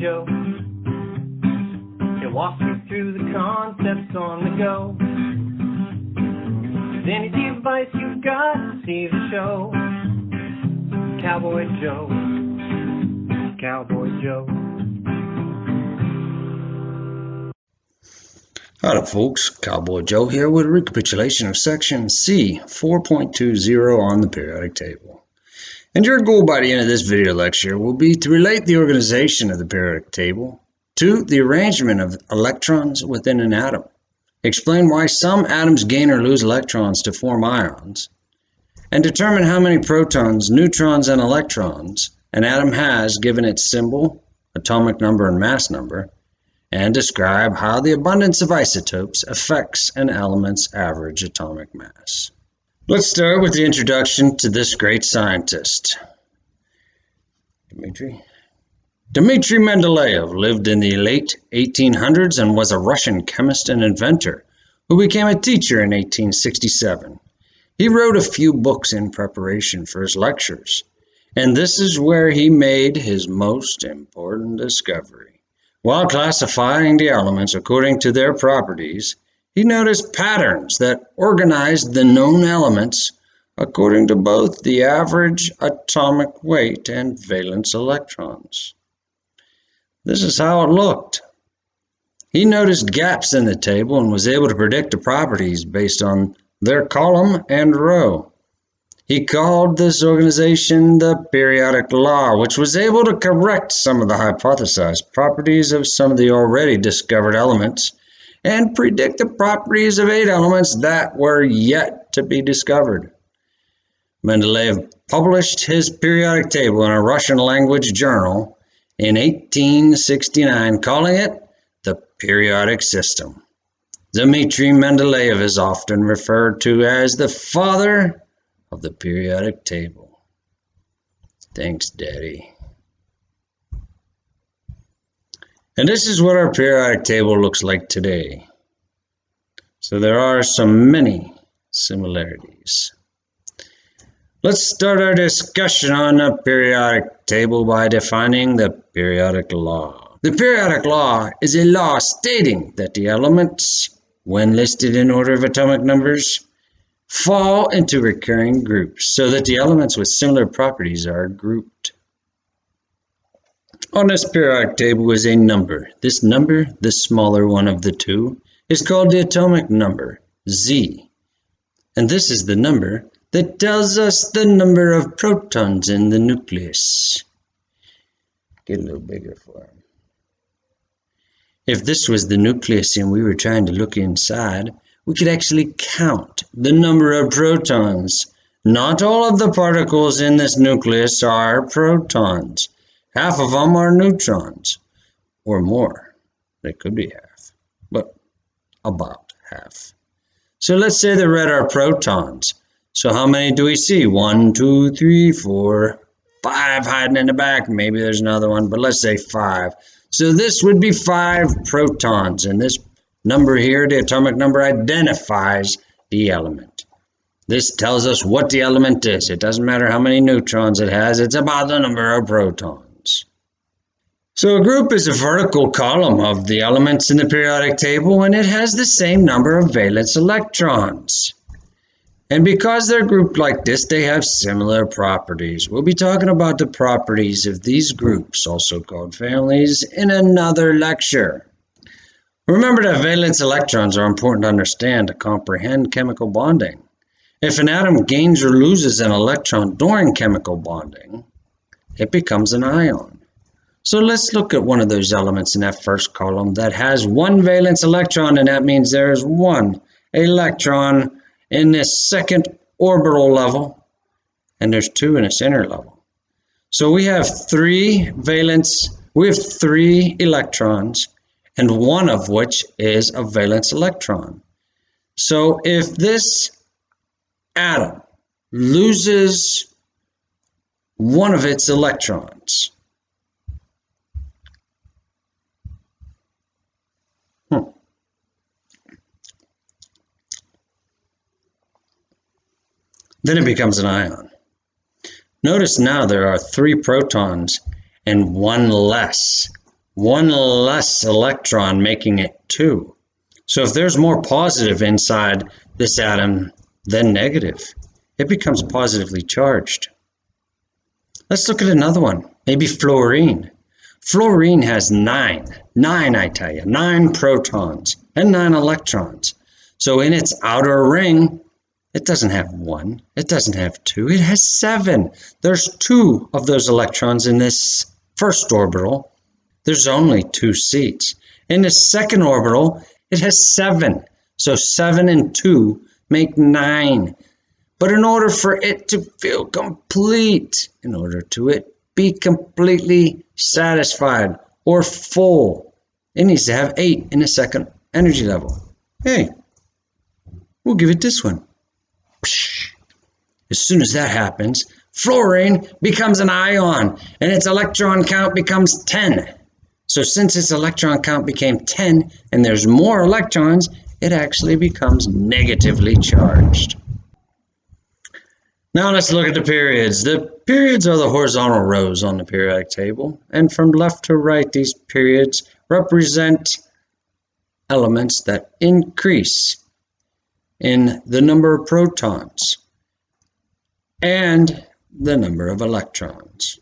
Joe. He'll walk you through the concepts on the go. With any device you've got, see the show. Cowboy Joe. Cowboy Joe. Hello folks, Cowboy Joe here with a recapitulation of section C 4.20 on the periodic table. And your goal by the end of this video lecture will be to relate the organization of the periodic table to the arrangement of electrons within an atom. Explain why some atoms gain or lose electrons to form ions, and determine how many protons, neutrons, and electrons an atom has given its symbol, atomic number, and mass number, and describe how the abundance of isotopes affects an element's average atomic mass. Let's start with the introduction to this great scientist. Dmitry Mendeleev lived in the late 1800s and was a Russian chemist and inventor who became a teacher in 1867. He wrote a few books in preparation for his lectures, and this is where he made his most important discovery. While classifying the elements according to their properties, he noticed patterns that organized the known elements according to both the average atomic weight and valence electrons. This is how it looked. He noticed gaps in the table and was able to predict the properties based on their column and row. He called this organization the periodic law, which was able to correct some of the hypothesized properties of some of the already discovered elements and predict the properties of 8 elements that were yet to be discovered. Mendeleev published his periodic table in a Russian language journal in 1869, calling it the periodic system. Dmitry Mendeleev is often referred to as the father of the periodic table. Thanks, Daddy. And this is what our periodic table looks like today. So there are so many similarities. Let's start our discussion on the periodic table by defining the periodic law. The periodic law is a law stating that the elements, when listed in order of atomic numbers, fall into recurring groups so that the elements with similar properties are grouped. On this periodic table is a number. This number, the smaller one of the two, is called the atomic number, Z. And this is the number that tells us the number of protons in the nucleus. Get a little bigger for him. If this was the nucleus and we were trying to look inside, we could actually count the number of protons. Not all of the particles in this nucleus are protons. Half of them are neutrons, or more. They could be half, but about half. So let's say the red are protons. So how many do we see? 1, 2, 3, 4, 5 hiding in the back. Maybe there's another one, but let's say 5. So this would be 5 protons, and this number here, the atomic number, identifies the element. This tells us what the element is. It doesn't matter how many neutrons it has, it's about the number of protons. So a group is a vertical column of the elements in the periodic table, and it has the same number of valence electrons. And because they're grouped like this, they have similar properties. We'll be talking about the properties of these groups, also called families, in another lecture. Remember that valence electrons are important to understand to comprehend chemical bonding. If an atom gains or loses an electron during chemical bonding, it becomes an ion. So let's look at one of those elements in that first column that has 1 valence electron, and that means there's 1 electron in this second orbital level, and there's 2 in its inner level. So we have 3 electrons, and 1 of which is a valence electron. So if this atom loses 1 of its electrons, then it becomes an ion. Notice now there are 3 protons and 1 less one less electron, making it 2. So if there's more positive inside this atom than negative, it becomes positively charged. Let's look at another one, maybe fluorine. Fluorine has 9 I tell you, 9 protons and 9 electrons. So in its outer ring, it doesn't have 1, it doesn't have 2, it has 7. There's 2 of those electrons in this first orbital. There's only 2 seats. In the second orbital, it has 7. So 7 and 2 make 9. But in order for it to feel complete, in order to it be completely satisfied or full, it needs to have 8 in the second energy level. Hey, we'll give it this one. As soon as that happens, fluorine becomes an ion and its electron count becomes 10. So since its electron count became 10 and there's more electrons, it actually becomes negatively charged. Now let's look at the periods. The periods are the horizontal rows on the periodic table, and from left to right, these periods represent elements that increase in the number of protons and the number of electrons.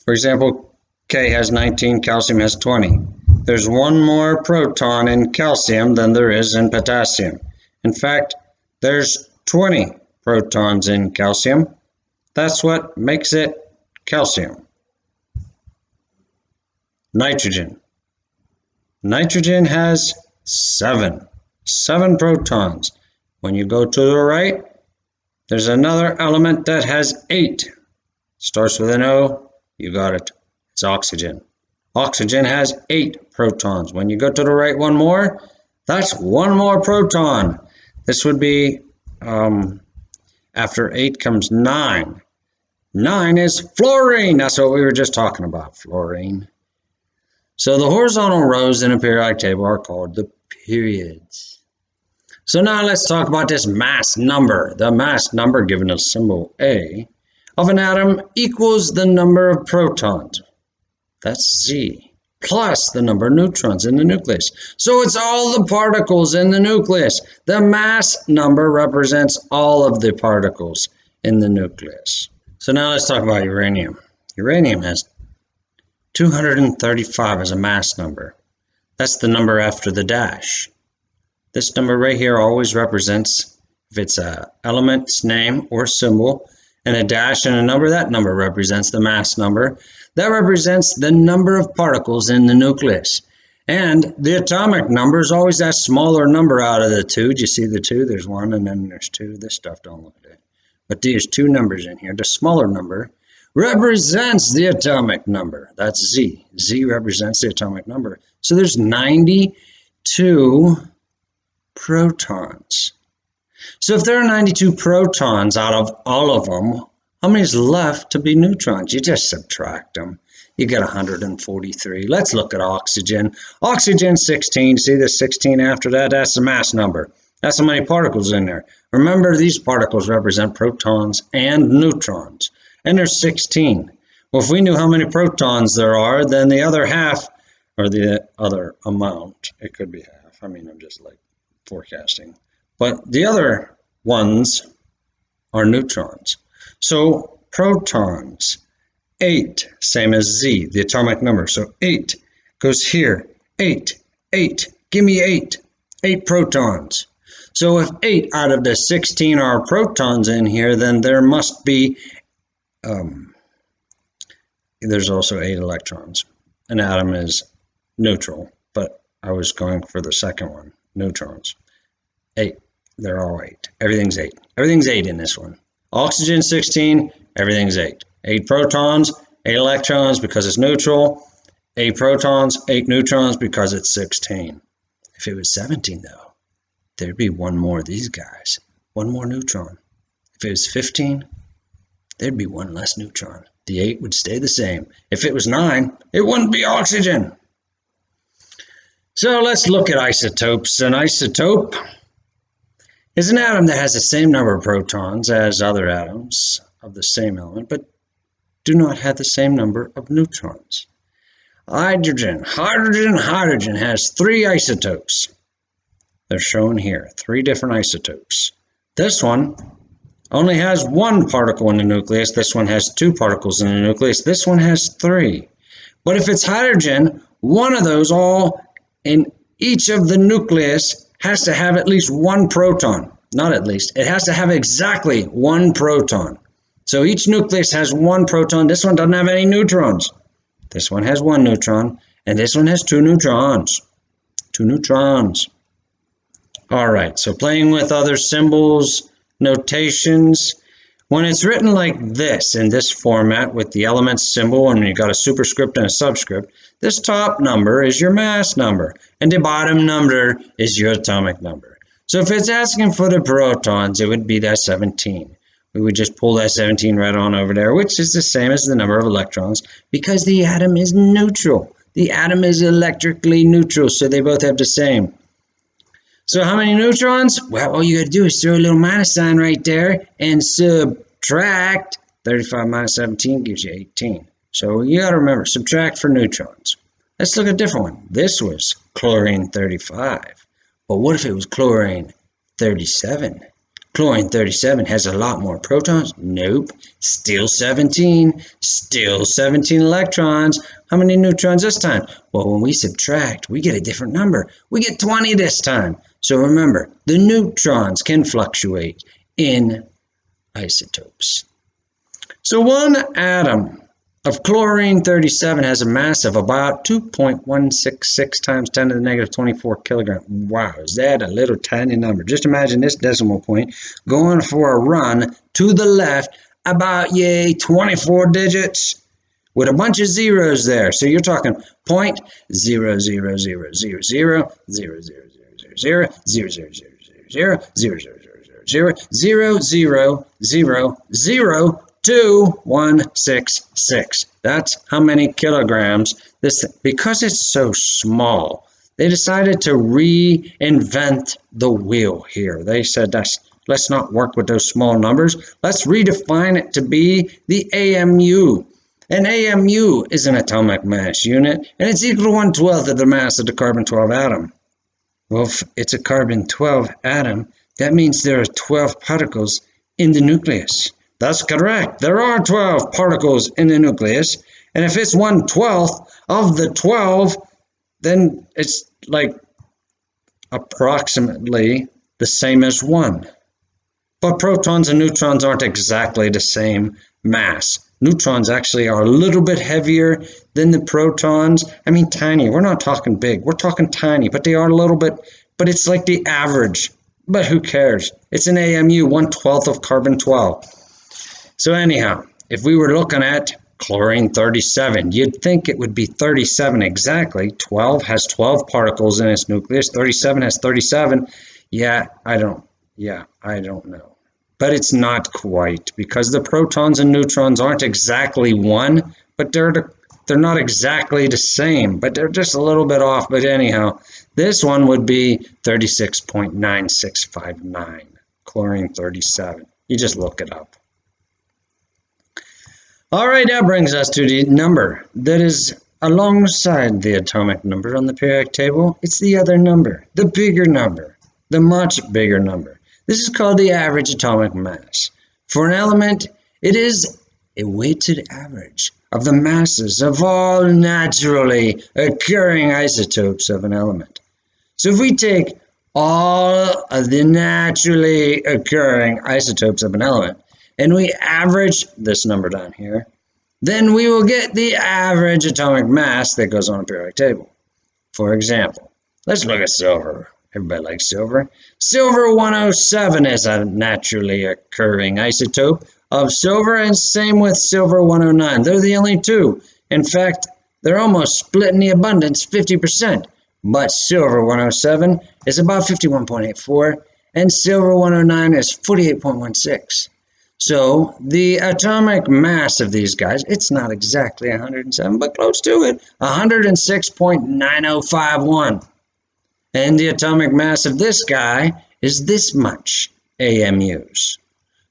For example, K has 19, calcium has 20. There's one more proton in calcium than there is in potassium. In fact, there's 20 protons in calcium. That's what makes it calcium. Nitrogen. Nitrogen has 7 protons. When you go to the right, there's another element that has 8. Starts with an O, you got it. It's oxygen. Oxygen has 8 protons. When you go to the right one more, that's one more proton. This would be, after 8 comes 9. 9 is fluorine. That's what we were just talking about, fluorine. So the horizontal rows in a periodic table are called the periods. So now let's talk about this mass number. The mass number, given a symbol A, of an atom equals the number of protons. That's Z, plus the number of neutrons in the nucleus. So it's all the particles in the nucleus. The mass number represents all of the particles in the nucleus. So now let's talk about uranium. Uranium has 235 as a mass number. That's the number after the dash. This number right here always represents, if it's an element's name or symbol, and a dash and a number, that number represents the mass number. That represents the number of particles in the nucleus. And the atomic number is always that smaller number out of the two. Do you see the 2? There's 1 and then there's 2. This stuff don't look at it. But there's 2 numbers in here. The smaller number represents the atomic number. That's Z. Z represents the atomic number. So there's 92 protons. So if there are 92 protons out of all of them, how many is left to be neutrons? You just subtract them. You get 143. Let's look at oxygen. Oxygen 16. See the 16 after that? That's the mass number. That's how many particles in there. Remember, these particles represent protons and neutrons. And there's 16. Well, if we knew how many protons there are, then the other half, or the other amount, it could be half. I mean, I'm just like forecasting. But the other ones are neutrons. So protons, 8, same as Z, the atomic number. So 8 goes here. 8, 8, give me 8. 8 protons. So if 8 out of the 16 are protons in here, then there must be, there's also 8 electrons. An atom is neutral, but I was going for the second one, neutrons. 8. They're all 8. Everything's 8. Everything's 8 in this one. Oxygen 16, everything's 8. 8 protons, 8 electrons because it's neutral. 8 protons, 8 neutrons because it's 16. If it was 17 though, there'd be one more of these guys. One more neutron. If it was 15, there'd be one less neutron. The 8 would stay the same. If it was 9, it wouldn't be oxygen. So let's look at isotopes. An isotope is an atom that has the same number of protons as other atoms of the same element, but do not have the same number of neutrons. Hydrogen has 3 isotopes. They're shown here, 3 different isotopes. This one only has 1 particle in the nucleus. This one has 2 particles in the nucleus. This one has 3. But if it's hydrogen, one of those all in each of the nucleus has to have at least 1 proton. Not at least, it has to have exactly 1 proton. So each nucleus has 1 proton. This one doesn't have any neutrons. This one has 1 neutron, and this one has 2 neutrons. 2 neutrons. All right, so playing with other symbols, notations. When it's written like this, in this format with the elements symbol, and you've got a superscript and a subscript, this top number is your mass number, and the bottom number is your atomic number. So if it's asking for the protons, it would be that 17. We would just pull that 17 right on over there, which is the same as the number of electrons, because the atom is neutral. The atom is electrically neutral, so they both have the same. So how many neutrons? Well, all you got to do is throw a little minus sign right there and subtract. 35 minus 17 gives you 18. So you got to remember, subtract for neutrons. Let's look at a different one. This was chlorine 35. But what if it was chlorine 37? Chlorine 37 has a lot more protons. Nope. Still 17. Still 17 electrons. How many neutrons this time? Well, when we subtract, we get a different number. We get 20 this time. So remember, the neutrons can fluctuate in isotopes. So one atom of chlorine 37 has a mass of about 2.166 times 10 to the negative 24 kilogram. Wow, is that a little tiny number? Just imagine this decimal point going for a run to the left about, 24 digits with a bunch of zeros there. So you're talking 0.0000000000000002166. That's how many kilograms this, because it's so small. They decided to reinvent the wheel here. They said, let's not work with those small numbers. Let's redefine it to be the AMU. An AMU is an atomic mass unit, and it's equal to 1/12 of the mass of the carbon-12 atom. Well, if it's a carbon-12 atom, that means there are 12 particles in the nucleus. That's correct. There are 12 particles in the nucleus, and if it's 1/12 of the 12, then it's like approximately the same as 1. But protons and neutrons aren't exactly the same mass. Neutrons actually are a little bit heavier than the protons. I mean, tiny. We're not talking big. We're talking tiny, but they are a little bit, but it's like the average. But who cares? It's an AMU, 1/12 of carbon-12. So anyhow, if we were looking at chlorine 37, you'd think it would be 37 exactly. 12 has 12 particles in its nucleus. 37 has 37. I don't know. But it's not quite, because the protons and neutrons aren't exactly 1, but they're not exactly the same, but they're just a little bit off. But anyhow, this one would be 36.9659, chlorine 37. You just look it up. All right, that brings us to the number that is alongside the atomic number on the periodic table. It's the other number, the bigger number, the much bigger number. This is called the average atomic mass. For an element, it is a weighted average of the masses of all naturally occurring isotopes of an element. So if we take all of the naturally occurring isotopes of an element and we average this number down here, then we will get the average atomic mass that goes on a periodic table. For example, let's look at silver. Everybody likes silver. Silver 107 is a naturally occurring isotope of silver, and same with silver 109. They're the only two. In fact, they're almost split in the abundance 50%. But silver 107 is about 51.84, and silver 109 is 48.16. So the atomic mass of these guys, it's not exactly 107, but close to it, 106.9051. And the atomic mass of this guy is this much AMUs.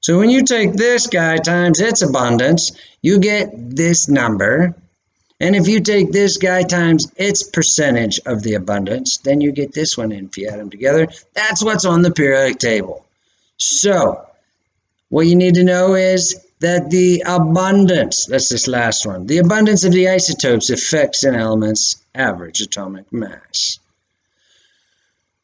So when you take this guy times its abundance, you get this number. And if you take this guy times its percentage of the abundance, then you get this one, and if you add them together, that's what's on the periodic table. So, what you need to know is that the abundance, that's this last one, the abundance of the isotopes affects an element's average atomic mass.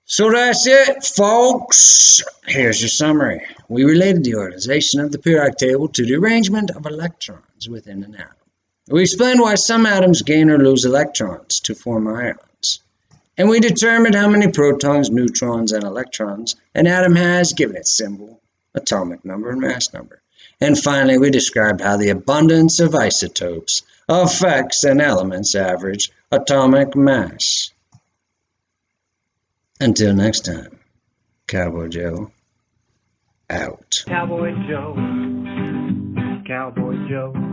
So that's it, folks. Here's your summary. We related the organization of the periodic table to the arrangement of electrons within an atom. We explained why some atoms gain or lose electrons to form ions. And we determined how many protons, neutrons, and electrons an atom has, given its symbol, atomic number, and mass number. And finally, we described how the abundance of isotopes affects an element's average atomic mass. Until next time, Cowboy Joe, out. Cowboy Joe. Cowboy Joe.